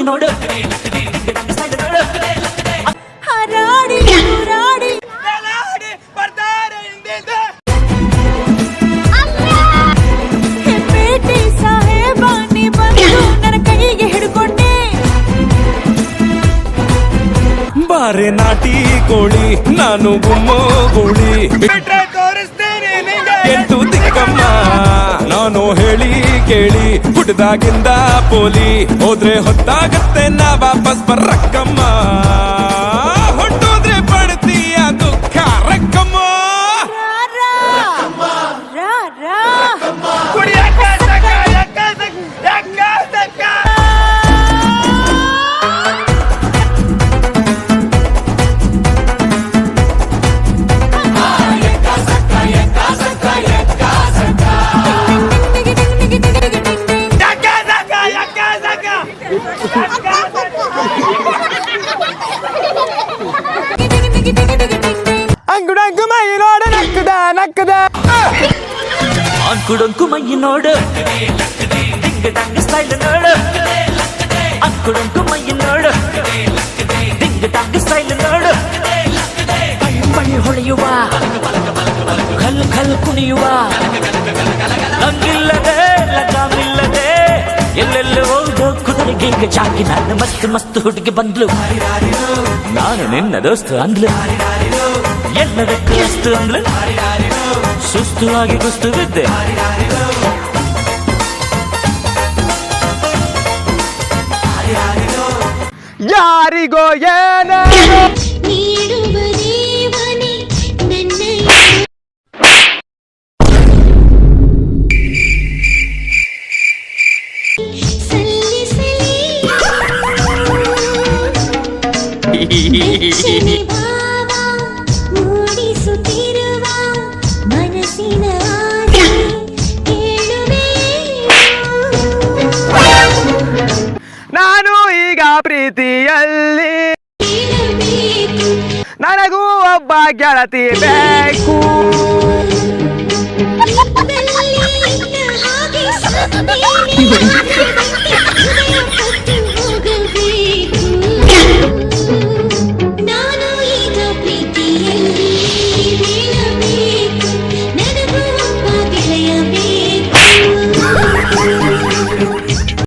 ನೋಡು ಹಾರಾಡಿ ಹಾರಾಡಿ ಪೇಟೆ ಸಾಹೇಬ ನೀ ಬಂದು ನನ್ನ ಕೈಗೆ ಹಿಡ್ಕೊಂಡೆ ಬಾರೆ ನಾಟಿ ಕೋಳಿ ನಾನು ಗುಮ್ಮೋ ಗೋಳಿ ಎಂಟು ದಿಕ್ಕಮ್ಮ ನಾನು ಹೇಳಿ ಕೇಳಿ ಹುಟ್ಟದಾಗಿಂದ ಪೋಲಿ ಹೋದ್ರೆ ಹೊತ್ತಾಗತ್ತೆ ನಾ ವಾಪಸ್ ಬರಕ್ಕಮ್ಮ ಹೊಟ್ಟೋದ್ರೆ ಪಡ್ತೀಯ ದುಃಖ ರಕ್ಕಮ್ಮ ರಾ ರಾ ಅಂಗುಡಂಕು ಮೈ ನೋಡ ನಕ್ಕದ ನಕ್ಕದ ಅಂಕುಡೊಂಕು ಮೈ ನೋಡು ಡಿಂಗ ಡಂಗ ಸ್ಟೈಲ್ ನೋಡು ಅಂಕುಡೊಂಕು ಮೈ ನೋಡು ಡಿಂಗ ಡಂಗ ಸ್ಟೈಲ್ ನೋಡು ಬಳಿ ಬಳಿ ಹೊಳೆಯುವ ಕಲ್ ಕಲ್ ಕುಣಿಯುವ ಹಂಗಿಲ್ಲದೆ ಲಗಾಮಿಲ್ಲದೆ ಎಲ್ಲೆಲ್ಲ ಹೋಗೋ ಕುದುರೆಗೆ ಈಗ ಚಾಕಿ ನನ್ನ ಮಸ್ತ್ ಮಸ್ತ್ ಹುಡುಗಿ ಬಂದ್ಲು ನಾನು ನಿನ್ನ ದೋಸ್ತು ಅಂದ್ಲು ಎಲ್ಲದಕ್ಕೂ ಅಷ್ಟು ಅಂದ್ಲು ಸುಸ್ತು ಆಗಿ ಕುಸ್ತು ಬಿದ್ದೆ ಯಾರಿಗೋ ಏನ ನೀಡುವ ದೇವನೇ ನನ್ನ ಸಲ್ಲಿಸಲಿ ಭಾವ ಮೂಡಿಸುತ್ತಿರುವ ಮನಸ್ಸಿನ ಆಸೆ ಕೇಳುವೆ ನಾನು ಈಗ ಪ್ರೀತಿಯಲ್ಲಿ ಕೇಳಬೇಕು ನನಗೂ ಒಬ್ಬ ಗೆಳತಿ ಬೇಕು ಹಾಗೆ